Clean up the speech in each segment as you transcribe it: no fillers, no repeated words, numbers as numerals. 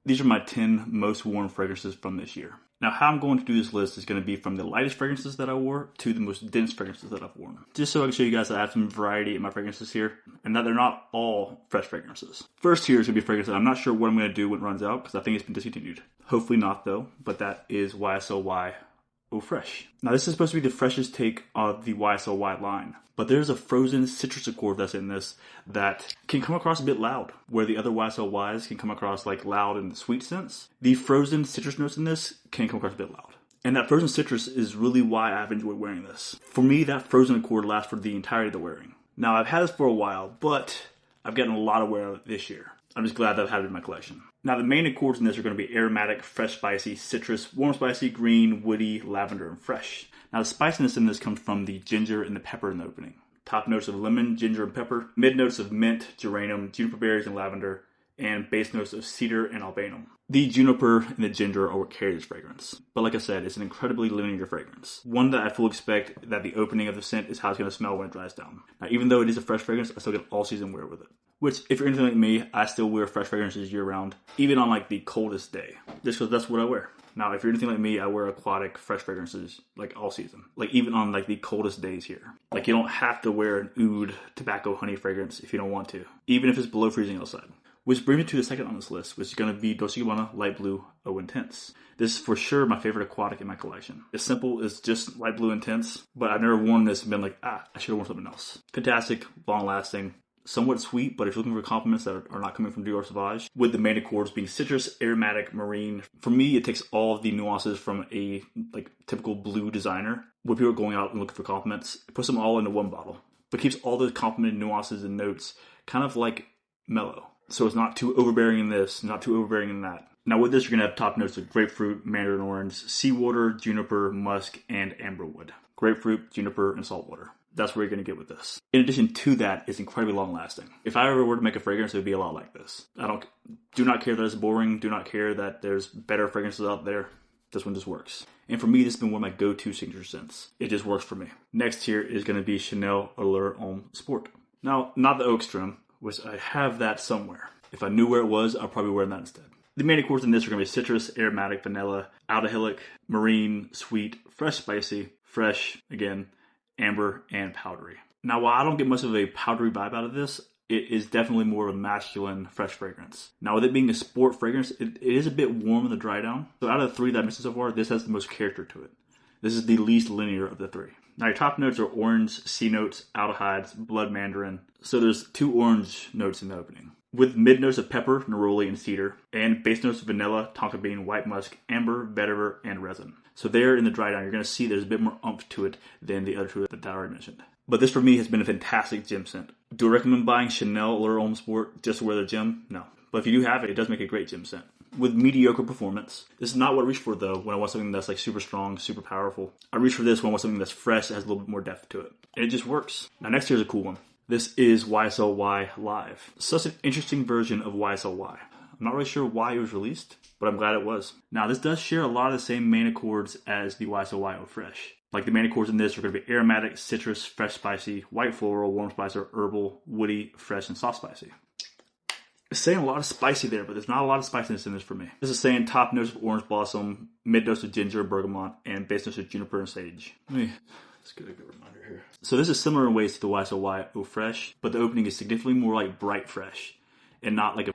These are my 10 most worn fragrances from this year. Now, how I'm going to do this list is going to be from the lightest fragrances that I wore to the most dense fragrances that I've worn. Just so I can show you guys that I have some variety in my fragrances here, and that they're not all fresh fragrances. First here is going to be a fragrance that I'm not sure what I'm going to do when it runs out, because I think it's been discontinued. Hopefully not, though, but that is YSL Y Eau Fraiche. Now, this is supposed to be the freshest take of the YSL Y line, but there's a frozen citrus accord that's in this that can come across a bit loud, where the other YSL Ys can come across like loud in the sweet sense. The frozen citrus notes in this can come across a bit loud. And that frozen citrus is really why I've enjoyed wearing this. For me, that frozen accord lasts for the entirety of the wearing. Now, I've had this for a while, but I've gotten a lot of wear out of it this year. I'm just glad that I've had it in my collection. Now, the main accords in this are going to be aromatic, fresh, spicy, citrus, warm, spicy, green, woody, lavender, and fresh. Now, the spiciness in this comes from the ginger and the pepper in the opening. Top notes of lemon, ginger, and pepper. Mid notes of mint, geranium, juniper berries, and lavender. And base notes of cedar and albanum. The juniper and the ginger are what carry this fragrance. But like I said, it's an incredibly linear fragrance. One that I fully expect that the opening of the scent is how it's going to smell when it dries down. Now, even though it is a fresh fragrance, I still get all season wear with it. Which, if you're anything like me, I still wear fresh fragrances year round, even on like the coldest day, just because that's what I wear. Now, if you're anything like me, I wear aquatic fresh fragrances like all season, like even on like the coldest days here. Like you don't have to wear an oud tobacco honey fragrance if you don't want to, even if it's below freezing outside. Which brings me to the second on this list, which is going to be Dolce & Gabbana Light Blue Eau Intense. This is for sure my favorite aquatic in my collection. It's simple, it's just light blue intense, but I've never worn this and been like, I should have worn something else. Fantastic, long lasting, somewhat sweet, but if you're looking for compliments that are not coming from Dior Sauvage, with the main accords being citrus, aromatic, marine. For me, it takes all of the nuances from a like typical blue designer. When people are going out and looking for compliments, it puts them all into one bottle, but keeps all those compliment nuances and notes kind of like mellow. So it's not too overbearing in this, not too overbearing in that. Now with this, you're going to have top notes of grapefruit, mandarin orange, seawater, juniper, musk, and amberwood. Grapefruit, juniper, and saltwater. That's what you're going to get with this. In addition to that, it's incredibly long lasting. If I ever were to make a fragrance, it would be a lot like this. Do not care that it's boring. Do not care that there's better fragrances out there. This one just works. And for me, this has been one of my go-to signature scents. It just works for me. Next here is going to be Chanel Allure Homme Sport. Now, not the Oak Strom, which I have that somewhere. If I knew where it was, I'll probably wear that instead. The main accords in this are going to be citrus, aromatic, vanilla, aldehydic, marine, sweet, fresh, spicy, fresh, again, amber, and powdery. Now, while I don't get much of a powdery vibe out of this, it is definitely more of a masculine, fresh fragrance. Now, with it being a sport fragrance, it is a bit warm in the dry down. So out of the three that I've mentioned so far, this has the most character to it. This is the least linear of the three. Now, your top notes are orange, C notes, aldehydes, blood mandarin. So there's 2 orange notes in the opening. With mid notes of pepper, neroli, and cedar, and base notes of vanilla, tonka bean, white musk, amber, vetiver, and resin. So there in the dry down, you're going to see there's a bit more oomph to it than the other 2 that I already mentioned. But this for me has been a fantastic gym scent. Do I recommend buying Chanel Allure Homme Sport just to wear the gym? No. But if you do have it, it does make a great gym scent. With mediocre performance. This is not what I reach for though when I want something that's like super strong, super powerful. I reach for this when I want something that's fresh, that has a little bit more depth to it. And it just works. Now next here's a cool one. This is YSL Y Live. Such an interesting version of YSL Y. I'm not really sure why it was released, but I'm glad it was. Now this does share a lot of the same main accords as the YSL Y Eau Fraiche. Like the main accords in this are going to be aromatic, citrus, fresh spicy, white floral, warm spicy, herbal, woody, fresh, and soft spicy. It's saying a lot of spicy there, but there's not a lot of spiciness in this for me. This is saying top notes of orange blossom, mid notes of ginger, bergamot, and base notes of juniper and sage. Let's get a good reminder here. So this is similar in ways to the YSL Y Eau Fraiche, but the opening is significantly more like bright fresh, and not like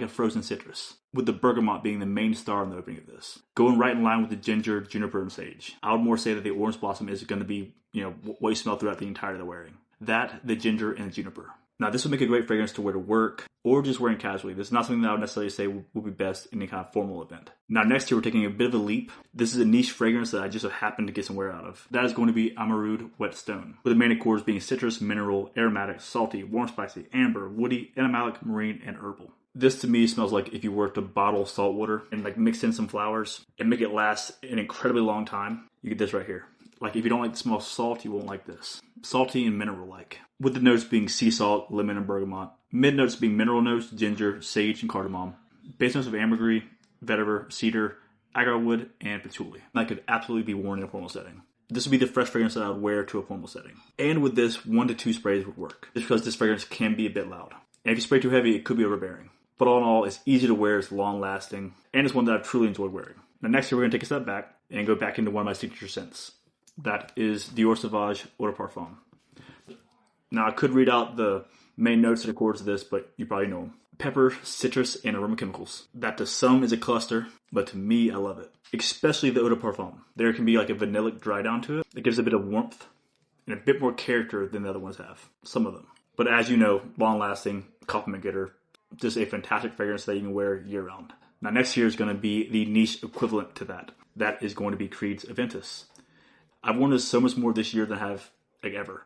a frozen citrus, with the bergamot being the main star in the opening of this. Going right in line with the ginger, juniper, and sage. I would more say that the orange blossom is going to be, what you smell throughout the entirety of the wearing. That, the ginger, and the juniper. Now, this would make a great fragrance to wear to work or just wearing casually. This is not something that I would necessarily say would be best in any kind of formal event. Now, next here, we're taking a bit of a leap. This is a niche fragrance that I just happened to get some wear out of. That is going to be Amouroud Wet Stone, with the main accords being citrus, mineral, aromatic, salty, warm spicy, amber, woody, animalic, marine, and herbal. This to me smells like if you were to bottle salt water and like mix in some flowers and make it last an incredibly long time, you get this right here. Like if you don't like the smell of salt, you won't like this. Salty and mineral-like. With the notes being sea salt, lemon, and bergamot. Mid notes being mineral notes, ginger, sage, and cardamom. Base notes of ambergris, vetiver, cedar, agarwood, and patchouli. That could absolutely be worn in a formal setting. This would be the fresh fragrance that I would wear to a formal setting. And with this, 1 to 2 sprays would work. Just because this fragrance can be a bit loud. And if you spray too heavy, it could be overbearing. But all in all, it's easy to wear, it's long lasting, and it's one that I've truly enjoyed wearing. Now next year we're going to take a step back and go back into one of my signature scents. That is Dior Sauvage Eau Parfum. Now I could read out the main notes and accords of this, but you probably know them. Pepper, citrus, and aroma chemicals. That to some is a cluster, but to me, I love it. Especially the Eau de Parfum. There can be like a vanillic dry down to it. It gives a bit of warmth and a bit more character than the other ones have. Some of them. But as you know, long lasting, compliment getter. Just a fantastic fragrance that you can wear year round. Now next year is going to be the niche equivalent to that. That is going to be Creed's Aventus. I've worn this so much more this year than I have like ever.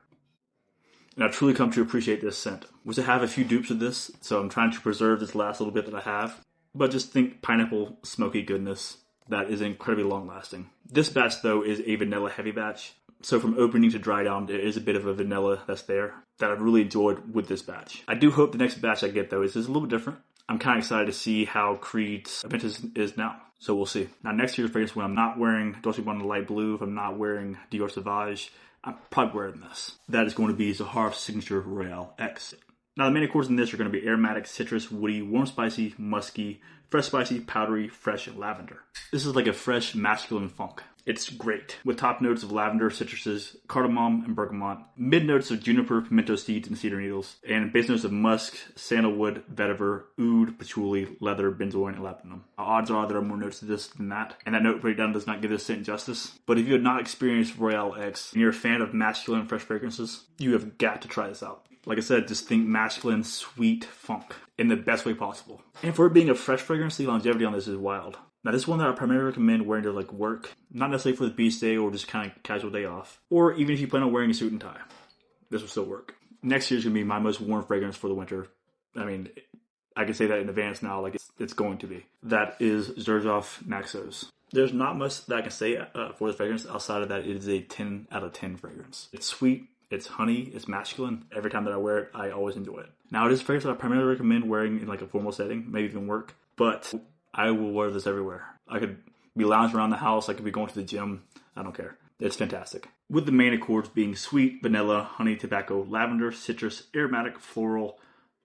And I've truly come to appreciate this scent. Which I have a few dupes of this, so I'm trying to preserve this last little bit that I have. But just think pineapple, smoky goodness. That is incredibly long lasting. This batch though is a vanilla heavy batch. So from opening to dry down, there is a bit of a vanilla that's there that I've really enjoyed with this batch. I do hope the next batch I get though is just a little bit different. I'm kind of excited to see how Creed's Aventus is now. So we'll see. Now next year's fragrance, when I'm not wearing Dolce Gabbana Light Blue, if I'm not wearing Dior Sauvage, I'm probably wearing this. That is going to be Zaharoff's signature Royale X. Now the main accords in this are going to be aromatic, citrus, woody, warm spicy, musky, fresh spicy, powdery, fresh, and lavender. This is like a fresh masculine funk. It's great, with top notes of lavender, citruses, cardamom, and bergamot, mid notes of juniper, pimento seeds, and cedar needles, and base notes of musk, sandalwood, vetiver, oud, patchouli, leather, benzoin, and labdanum. Odds are there are more notes to this than that, and that note breakdown does not give this scent justice. But if you have not experienced Royale X, and you're a fan of masculine fresh fragrances, you have got to try this out. Like I said, just think masculine, sweet funk in the best way possible. And for it being a fresh fragrance, the longevity on this is wild. Now this is one that I primarily recommend wearing to like work, not necessarily for the beach day or just kind of casual day off. Or even if you plan on wearing a suit and tie, this will still work. Next year is going to be my most worn fragrance for the winter. I mean, I can say that in advance now, like it's going to be. That is Xerjoff Naxos. There's not much that I can say for this fragrance outside of that it is a 10 out of 10 fragrance. It's sweet, it's honey, it's masculine. Every time that I wear it, I always enjoy it. Now it is a fragrance that I primarily recommend wearing in like a formal setting, maybe even work, but I will wear this everywhere. I could be lounging around the house. I could be going to the gym. I don't care. It's fantastic. With the main accords being sweet, vanilla, honey, tobacco, lavender, citrus, aromatic, floral,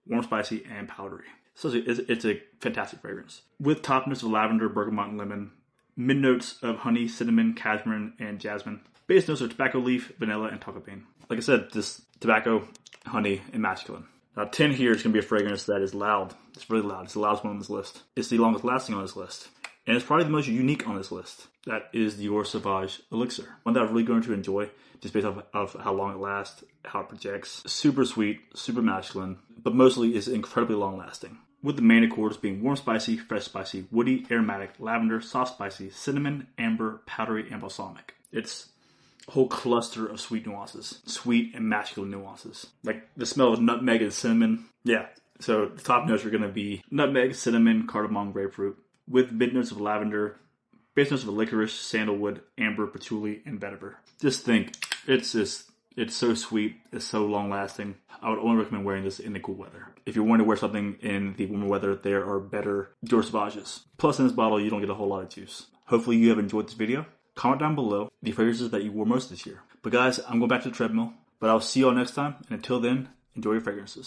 warm spicy, and powdery. So it's a fantastic fragrance. With top notes of lavender, bergamot, and lemon. Mid notes of honey, cinnamon, cashmere, and jasmine. Base notes of tobacco leaf, vanilla, and tonka bean. Like I said, this tobacco, honey, and masculine. Now 10 here is going to be a fragrance that is loud. It's really loud. It's the loudest one on this list. It's the longest lasting on this list. And it's probably the most unique on this list. That is Dior Sauvage Elixir. One that I'm really going to enjoy just based off of how long it lasts, how it projects. Super sweet, super masculine, but mostly is incredibly long lasting. With the main accords being warm spicy, fresh spicy, woody, aromatic, lavender, soft spicy, cinnamon, amber, powdery, and balsamic. It's a whole cluster of sweet nuances. Sweet and masculine nuances. Like the smell of nutmeg and cinnamon. Yeah, so the top notes are going to be nutmeg, cinnamon, cardamom, grapefruit. With mid notes of lavender, base notes of licorice, sandalwood, amber, patchouli, and vetiver. Just think, it's so sweet, it's so long lasting. I would only recommend wearing this in the cool weather. If you're wanting to wear something in the warmer weather, there are better Dior Sauvages. Plus in this bottle, you don't get a whole lot of juice. Hopefully you have enjoyed this video. Comment down below the fragrances that you wore most this year. But guys, I'm going back to the treadmill. But I'll see you all next time. And until then, enjoy your fragrances.